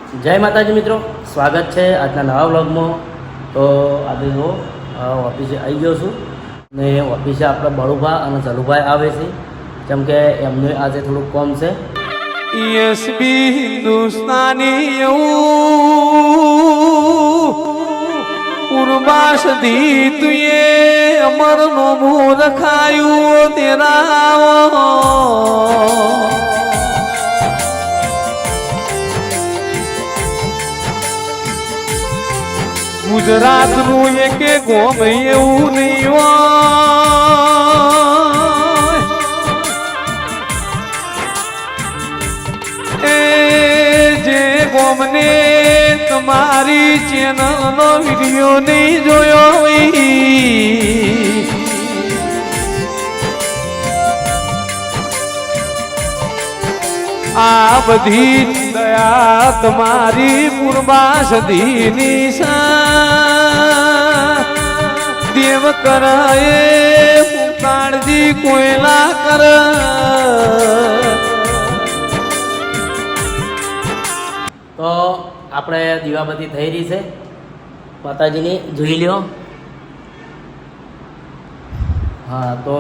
જય માતાજી મિત્રો, સ્વાગત છે આજના નવા વ્લોગમાં. તો આજે જો ઓફિસે આવી ગયો છું ને ઓફિસે આપણે બળુભા અને જલુભાઈ આવે છે, કેમ કે એમનું આજે થોડુંક કોમ છે. એસબી હિન્દુસ્તાની ઉર્વાસ દી તુએ અમર નો મોર ખાયું તેરા ગુજરાત નું એક ગોમ એવું નહીં જે ગોમને તમારી ચેનલ નો વિડીયો નહીં જોયો આ બધી દયા તમારી પૂર્વાસદીની દેવ કરે કાળજી કોઈલા કર. તો આપણે દીવાબત્તી થઈ રહી છે માતાજીની, જોઈ લ્યો. હા, તો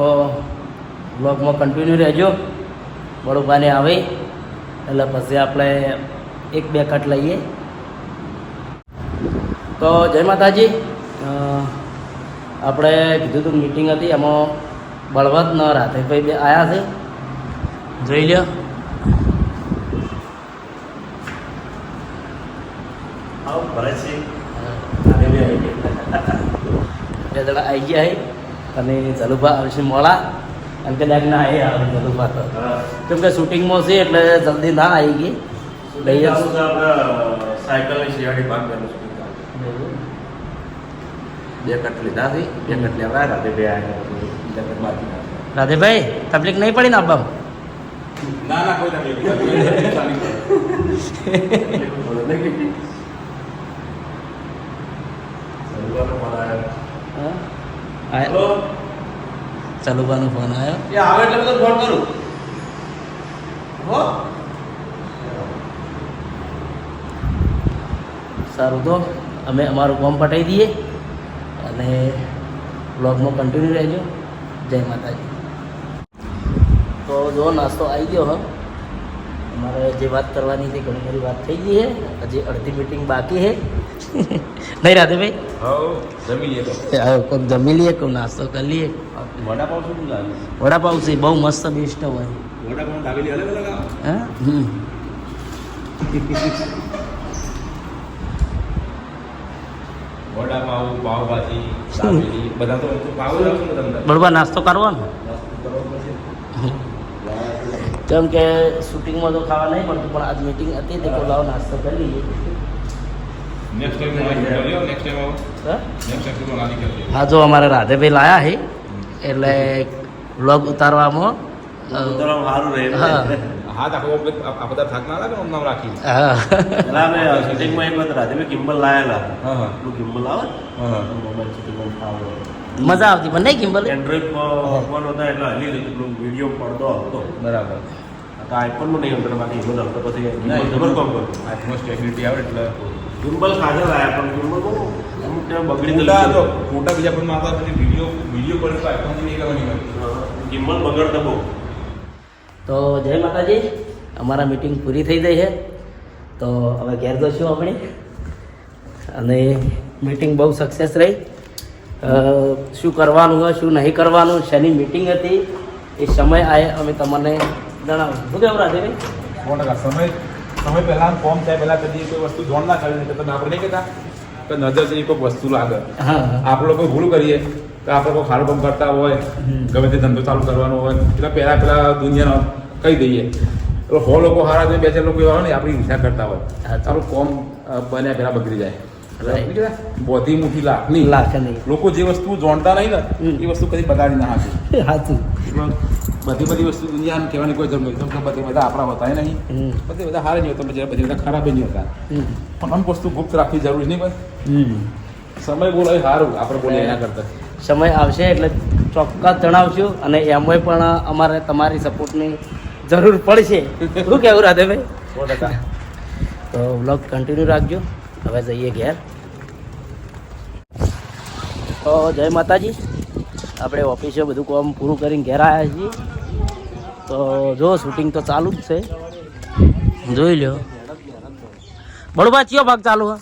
બ્લોગમાં કન્ટિન્યુ રહેજો. બળુભાને આવે એટલે પછી આપણે 1-2 કટ લઈએ. તો જય માતાજી. આપણે કીધું હતું મીટિંગ હતી, એમાં બળવંત ન રાધેભાઈ બે આવ્યા છે, જોઈ લ્યો. બે જણા આવી ગયા અને જલુભા આવશે મોડા, અને કદાચ ના આવે જલુભા તો કેમ કે શૂટિંગમાં છે એટલે જલ્દી ના આવી ગઈ. લઈએ સાયકલની શિયાળી ભાગ કરું છું. 2 કટ લીધા છે, 2 કટ લેવા રાતે બે આવ્યા. રાધેભાઈ તકલીફ નહીં પડી ને આપવા? ના ના, કોઈ તકલીફ જલુભાનો ફોન આવ્યો. આવે એટલે બધો ફોન કરું. સારું, તો અમે અમારું કામ પટાવી દઈએ અને બ્લોગમાં કન્ટિન્યુ રહેજો. જય માતાજી. તો જો નાસ્તો આવી ગયો. હા, અમારે જે વાત કરવાની હતી ઘણી બધી વાત થઈ ગઈ છે, હજી અડધી મીટિંગ બાકી છે. નહીં રાધેભાઈ? જમી લઈએ તો કોઈક જમી લઈએ, કોઈ નાસ્તો કરી લઈએ. વડાપાવ શું લાગે? વડાપાવ છે, બહુ મસ્ત બેસ્ટ હોય. વડાપાવ દાબેલી અલગ અલગ આવે. હા, વડાપાવ, પાવભાજી, દાબેલી બધા તો પાવ જ આવશે ને તમને. બરોબર, નાસ્તો કરવો ને, કેમ કે શૂટિંગમાં તો ખાવા નહીં મળતું, પણ આજ મીટિંગ હતી તે લાવો નાસ્તો કરી લઈએ. નેક્સ્ટ ટાઈમ નેક્સ્ટ ટાઈમ હા? નેક્સ્ટ ટાઈમ લાવી કરજો. હા, જો અમારે રાધેભાઈ લાયા છે એટલે વ્લોગ ઉતારવામાં સારું રહે. હા હા, આખો આ બધા થાક ના લાગે ને નામ રાખી. હા. શૂટિંગમાં એક વખત રાધેભાઈ કિમ્બલ લાયેલા. હા કિમ્બલ આવે. મજા આવતી પણ નહીં કિમ્બલ? એન્ડ્રોઈડ ફોન હતા એટલે હલી રીતે વિડીયો પડતો હતો. બરાબર. આઈફોનનું નહીં અંદર બાકી હિમ્બલ હતો, પછી જબર કોમ કર્યું. આઈફોન સ્ટેબિલિટી આવે એટલે ગિમ્બલ ખાધે લાયા, પણ ગિમ્બલ બહુ અમુક ટાઈમ બગડી ગયેલું. ફોટા બીજા પણ મારતા પછી વિડીયો પડે તો આઈફોન નહીં કરવાની હોય. ગિમ્બલ બગડતા બહુ. તો જય માતાજી, અમારા મીટિંગ પૂરી થઈ ગઈ છે. તો હવે ઘેર જઈશું આપણે, અને મીટિંગ બહુ સક્સેસ રહી. શું કરવાનું હોય, શું નહીં કરવાનું, શેની મીટિંગ હતી એ સમય આવે અમે તમને જણાવું. શું કહેવું રાધેભાઈ? 100% સમય પહેલા ફોર્મ થાય પહેલા કદી કોઈ વસ્તુ જોણ ના કરી તો તમે આપણે નહીં કહેતા કે નજર છે કોઈ વસ્તુ લાગે. હા, આપણે કોઈ ભૂલ કરીએ તો આપણે કોઈ ખારું કામ કરતા હોય, ગમે તે ધંધો ચાલુ કરવાનો હોય એટલે પહેલા દુનિયાનો કહી દઈએ તો 100 લોકો હારા જોઈએ, 2-4 લોકો એવા હોય ને આપણી હિંસા કરતા હોય, આપણું ફોર્મ બન્યા પહેલા બગડી જાય. બોધી મુઠી લાખની લોકો જે વસ્તુ જાણતા નહીં ને એ વસ્તુ કદી બતાડી ના હાથી. સાચું. બધી વસ્તુ દુનિયાને કહેવાની કોઈ જરૂર નથી. બધા આપણા હોતા નહીં, બધા હારા નહીં હોતા, બધી બધા ખરાબ નહીં હોતા, પણ અમુક વસ્તુ ગુપ્ત રાખવી જરૂરી નહીં. બસ સમય બોલાય સારું, આપણે બોલીએ એના કરતા. સમય આવશે એટલે ચોક્કસ જણાવશું, અને એમાંય પણ અમારે તમારી સપોર્ટની જરૂર પડશે. શું કહેવું રાધેભાઈ? 100%. તો વ્લોગ કન્ટિન્યુ રાખજો. હવે જઈએ ઘેર. તો જય માતાજી. આપણે ઓફિસે બધું કામ પૂરું કરીને ઘેર આવ્યા છીએ. તો જો શૂટિંગ તો ચાલુ જ છે, જોઈ લો. બળુભા કયો ભાગ ચાલુ હે?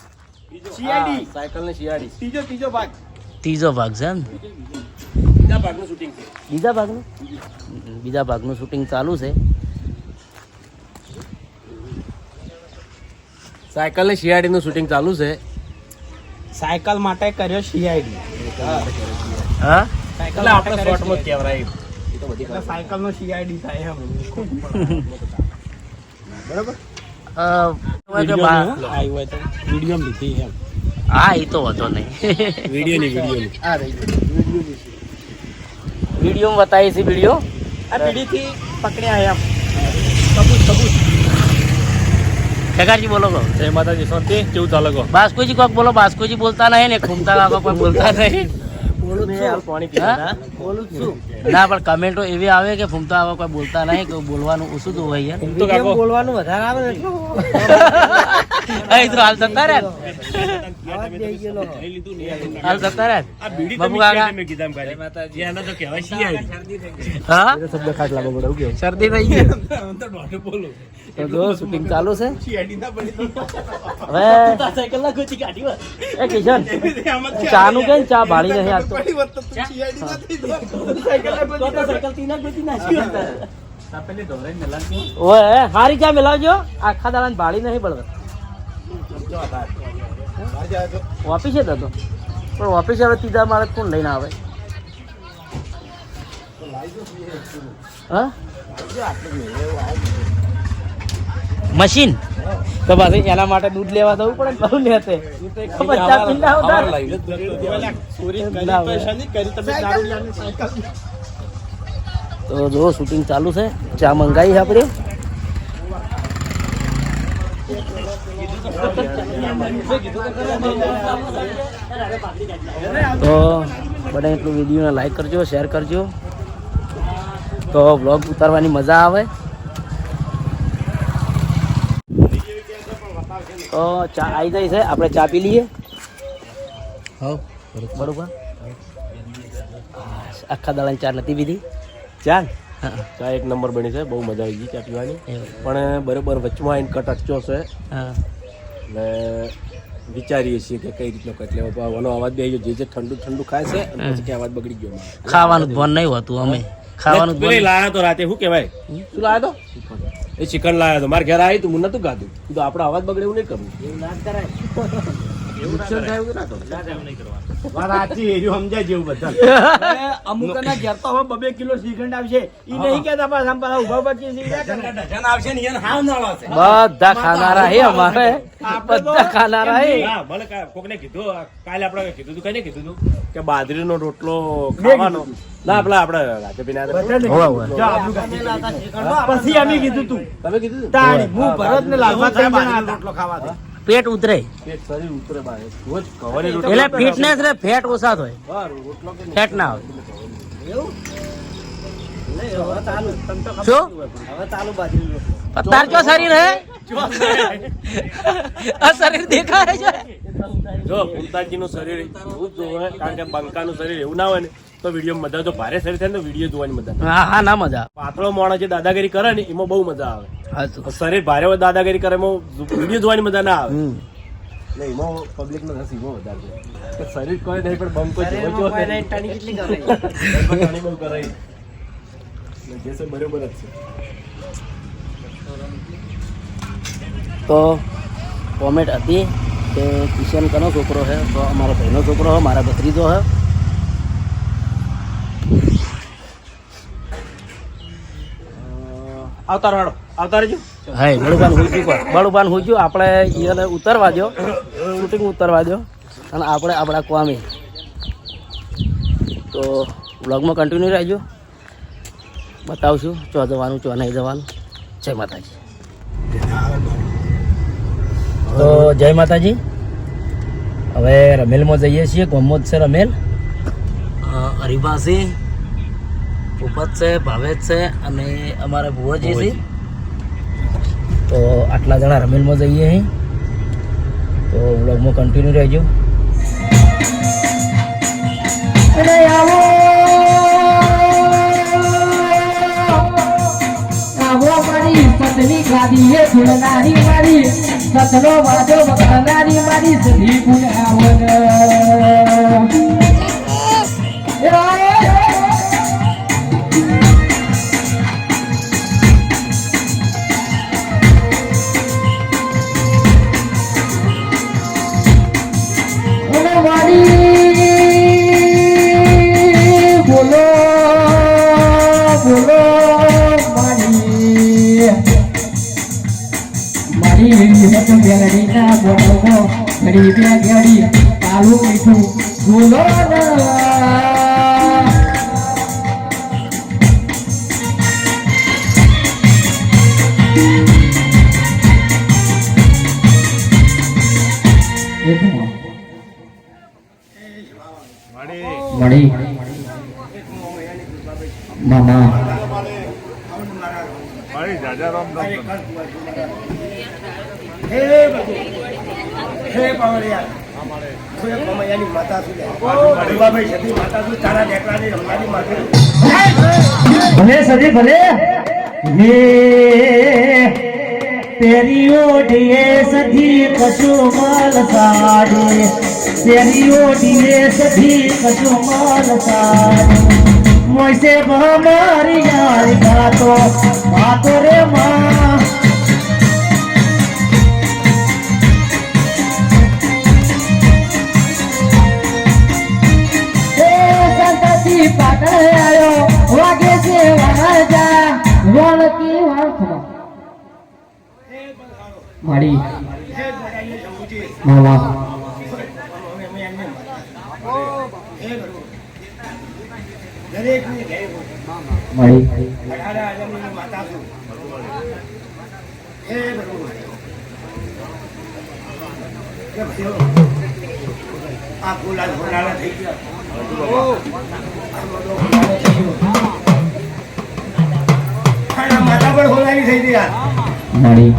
સાયકલની શિયાળી ત્રીજો ભાગ છે એમ? બીજા ભાગનું શૂટિંગ છે. બીજા ભાગનું શૂટિંગ ચાલુ છે. સાયકલની શિયાળીનું શૂટિંગ ચાલુ છે. સાયકલ માટે કર્યો સીઆઈડી. હા, એટલે આપણે શોર્ટમાં જ કહેવાય. એ તો બધી સાયકલ નો સીઆઈડી થાય એમ. બરાબર. આવી હોય તો વિડીયો લીધી એમ. હા, એ તો વાંધો નહીં. વિડીયોની વિડીયો બતાવી છે. વિડીયો આ પીડી થી પકડ્યા એમ. ખેગારજી બોલો કહો. જય માતાજી. શાંતિ કેવું ચાલે કહો? બાસ્કોજી કોક બોલો. બાસ્કોજી બોલતા નહીં ને ઘૂમતા કાકો કોઈ બોલતા નહીં. ના, પણ કમેન્ટો એવી આવે કે ફૂમતા આવા કોઈ બોલતા નહીં, કે બોલવાનું ઓછું તો હોય યાર. બોલવાનું વધારે આવે ને. એ તો હાલ જતા રહ્યા ને. હાલ જતા રહ્યા ને. બાપુ કાકા. હા, શરદી થઈ ગઈ. તો જો શૂટિંગ ચાલુ છે. હવે એ કિશન, ચા નું કઈ ચા ભાડી નહીં આજ તો. ઓય હારી ચા મિલાવજો. આખા દાડા ભાડી નહીં બળવા. ઓફિસે જ હતો, પણ ઓફિસે હવે ત્રીજા મારે કોણ લઈને આવે? હા, મશીન તો પાછી એના માટે દૂધ લેવા જવું પડે ને. બહુ લેતે બધા પીંડા ઉતાર. તો જો શૂટિંગ ચાલુ છે. ચા મંગાવી આપણે. તો બને એટલું વિડીયોને લાઈક કરજો, શેર કરજો, તો વ્લોગ ઉતારવાની મજા આવે. તો ચા આવી જાય છે, આપણે ચા પી લઈએ. હા, બરોબર. આખા દાડાની ચા નથી પીધી. ચા એક નંબર બની છે. બહુ મજા આવી ગઈ ચા પીવાની. પણ બરોબર વચમાં આવીને કટ અટક્યો છે. એટલે વિચારીએ છીએ કે કઈ રીતનો કટ લેવો. આનો અવાજ બે જે ઠંડુ ઠંડુ ખાય છે, પછી કે અવાજ બગડી ગયો. ખાવાનું ભાન નહીં હોતું. અમે ખાવાનું લાયા તો રાતે શું કહેવાય, શું લાયા તો એ ચિકન લાયા તો મારે ઘેર આવી તું નતું ગાધું. કીધું આપણે અવાજ બગડે એવું નહીં કરવું. એવું ના કરાય. નુકસાન થાય એવું ના અમુક ના ઘેર તો હવે 2 કિલો શ્રીખંડ આવશે. ઈ નહીં કેતા પાછા ઉભા પછી આવશે ને એને હાવ ના આવશે. બધા ખાનારા હે અમારે. બધા ખાનારા હે. મને કોકને કીધું કાલે આપણે કીધું તું કઈને કીધું તું કે બાજરીનો રોટલો ખાવાનો. ના આપણે પછી અમે કીધું તું. તમે કીધું હું ભરત ને લાલવા રોટલો ખાવા. પેટ ઉતરે, શરીર ઉતરે બાય. એટલે ફિટનેસ રે ફેટ ઓછા થાય, ફેટ ના આવે. શું તાર ક્યાં શરીર હે? આ શરીર દેખાય છે. જો પુલતાજી નું શરીર એવું જ જોવે, કારણ કે બંકાનું શરીર એવું ના હોય ને તો વિડીયો મજા. જો ભારે શરીર થાય ને તો વિડીયો જોવાની મજા. હા હા, ના મજા. પાતળો માણસ જે દાદાગીરી કરે ને એમાં બહુ મજા આવે. હા, શરીર ભારે હોય દાદાગીરી કરે એમાં વિડીયો જોવાની મજા ના આવે. એમાં પબ્લિક નો રસ એમાં વધારે છે. શરીર કોઈ નહીં પણ બંકો બહુ કરાય બરોબર જ છે. તો કોમેન્ટ હતી કે કિશન કનો છોકરો છે? તો અમારો ભાઈનો છોકરો છે, મારા ભત્રીજો છે. આવતા રહેજો. હા, બળુબાન હુજ્યું આપણે એને ઉતરવા દો, શૂટિંગ ઉતરવા દો, અને આપણે આપણા કોમી. તો વ્લોગમાં કન્ટિન્યુ રહેજો, બતાવશું ચો જવાનું ચો નહીં જવાનું. જય માતાજી. તો જય માતાજી. હવે રમેલમાં જઈએ છીએ. ગોમોદ છે રમેલ. હરિભા છે, ઉપત છે, ભાવેશ છે, અને અમારા ભુવાજી છે. તો તો આટલા જણા રમેલમાં જઈએ અહીં, તો વ્લોગમાં કન્ટિન્યુ રહેજો. ગાદી એ ફૂલનારી મારી સતનો વાજો વખણારી મારી સધી ફૂલાવન બોલો બોલો મારી હિંમત બેલડી ના બોલો ઘડી બેલડી કાલું મીઠું બોલો મળી મામા ભલે સદી ભલે તેરી ઓઢીએ સધી કશુમલ સાડી તેરી ઓઢીએ સધી કશુમલ સાડી મોસે મારી યારી બાતો રે માં સંતથી પાટણ આવ્યો વાગે છે વાજા રોણકી વાળખો મારી મામા મળી આ ફૂલા ફૂલાના થઈ ગયા માથા પર ફોલાવી થઈ ગયા મળી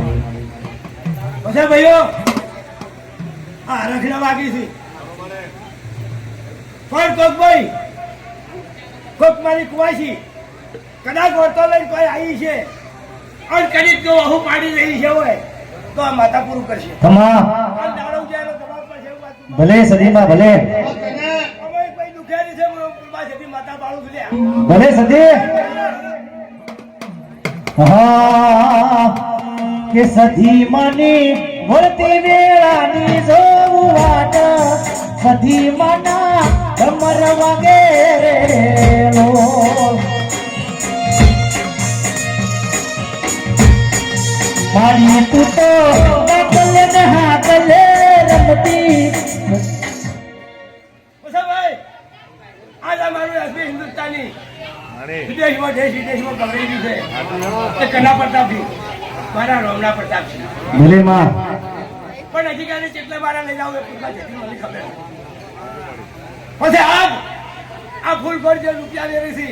પછી ભાઈઓ આ રખડા વાગી છે પણ કોકભાઈ કોક મારી કુવાસી કદાચ વર્તો લઈને કોઈ આવી છે અને કદી જો આહુ પાડી રહી છે હોય તો આ માથા પૂરું કરશે તમા દાડો જાય દબાવ પડશે એવું વાત ભલે સદીમાં ભલે અમે કોઈ દુખેરી છે કૃપા છે માથા પાડું છું લ્યા ભલે સદી હા કે સધી માની વળતી વેળાની જોવું વાટ સધી માના કમર વાગે લો મારી તું તો હાકલે ને હાકલે રમતી ભાઈ આજ અમારું એસબી હિન્દુસ્તાની વિદેશમાં વિદેશમાં પકડેલી છે એ કના પ્રતાપથી મારા રોમના પ્રતાપથી ભલે માં પણ હજી કાલે કેટલા મારા લઈ જાવ એ પૂરતા જેટલી મને ખબર પછી આ ફૂલ પર જે રૂપિયા લેવી છે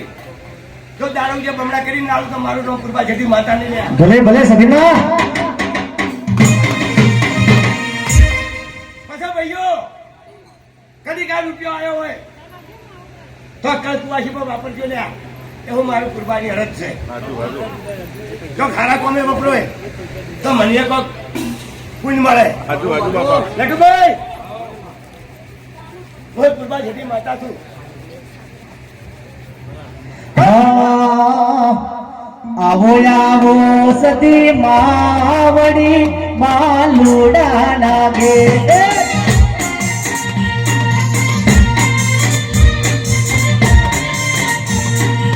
જો દારૂ જે બમણા કરીને આવું તો મારું નામ કૃપા જેથી માતા ને લે ભલે ભલે સદીમાં પછી ભાઈઓ કદી કા રૂપિયો આવ્યો હોય તો કલ કુવાસી પર વાપરજો લે એવું મારું કુરબાની અરજ છે જો ખારા કોમે વપરોય તો મને કોક પુણ્ય મળે લટુભાઈ હું કુરબા જેથી માતા છું આવો આવો સતી માવડી માલુડા નાગે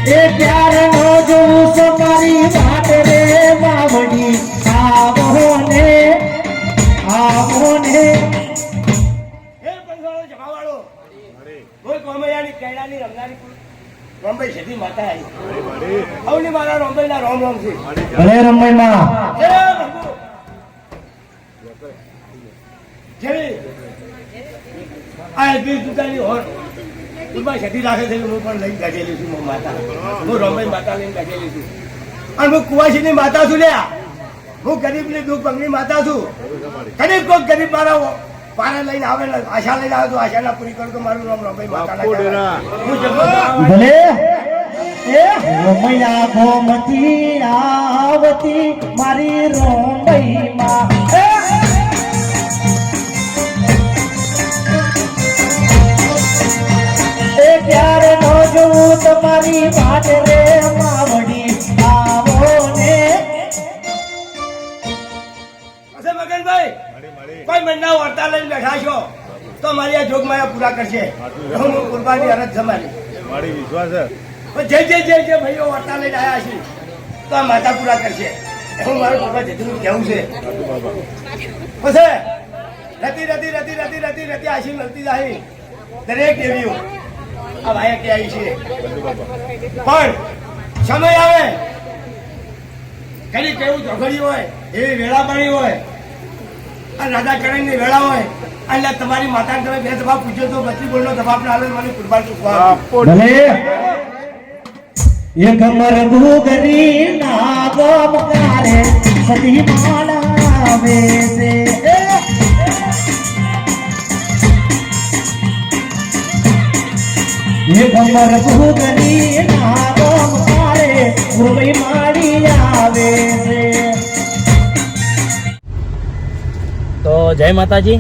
એ પ્યાર નો જોઉં છો મારી વાત રે માવડી આવો ને એ પંચાળો જમાવાળો કોઈ કોમૈયાની કેળાની રમનારી રોમભાઈ જેથી માતા આવી આવની મારા રોમભાઈ ના રોમ રોમ છે ભલે રમભાઈ માં જેવી આ એસબી દુકાની હોર કુરબા છેટી રાખે છે હું પણ લઈને ગજેલી છું માતા હું રોમભાઈ માતા લઈને ગજેલી છું અને હું કુવાસીની માતા છું લ્યા હું ગરીબની દુઃખ ભંગની માતા છું. ગરીબ કોઈ ગરીબ મારા પારે લઈને આવે ને આશા લઈને આવે તો આશાના પૂરી કરું તો મારું નામ રમાઈ માતાના કહેવાય. હું જગત ભલે એ રમૈયા ગોમતી આવતી મારી રોમૈમાં એ ક્યારે નો જોઉં તમારી વાટ રે માવડી આવો ને હશે મગનભાઈ કોઈ મહિના વર્તા લઈને બેઠા છો તો મારી આ જોગમાયા પૂરા કરશે. હું કુરબાની અરજ જમાની મારી વિશ્વાસ છે. પણ જે ભાઈઓ વર્તા લઈને આવ્યા છે તો આ માતા પૂરા કરશે. હું મારું બાબા જેટલું કહેવું છે. પછી રતી આશી મળતી જાય દરેક દેવીઓ આ ભાઈ કે આવી છે. પણ સમય આવે કદી કેવું ઝઘડી હોય એવી વેળાપણી હોય અને રાધા ચરણની વેળા હોય એટલે તમારી માતાને તમે બે જવાબ પૂછ્યો તો બધી બોલનો જવાબ ના આવે મને કુરબાન ચૂકવા. ભલે એ કમર ભૂગરી ના ગમકારે સતી માળા વેસે એ કમર ભૂગરી ના ગમકારે ઉભી માળી આવે છે. તો જય માતાજી.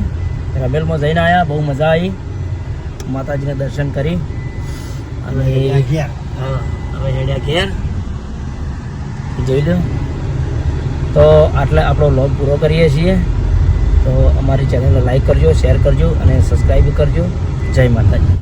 રમેલમાં જઈને આવ્યા, બહુ મજા આવી. માતાજીને દર્શન કરી અને હા હવે હેડ્યા ઘેર. જોઈ લો તો આટલે આપણો વ્લોગ પૂરો કરીએ છીએ. તો અમારી ચેનલને લાઈક કરજો, શેર કરજો અને સબસ્ક્રાઈબ કરજો. જય માતાજી.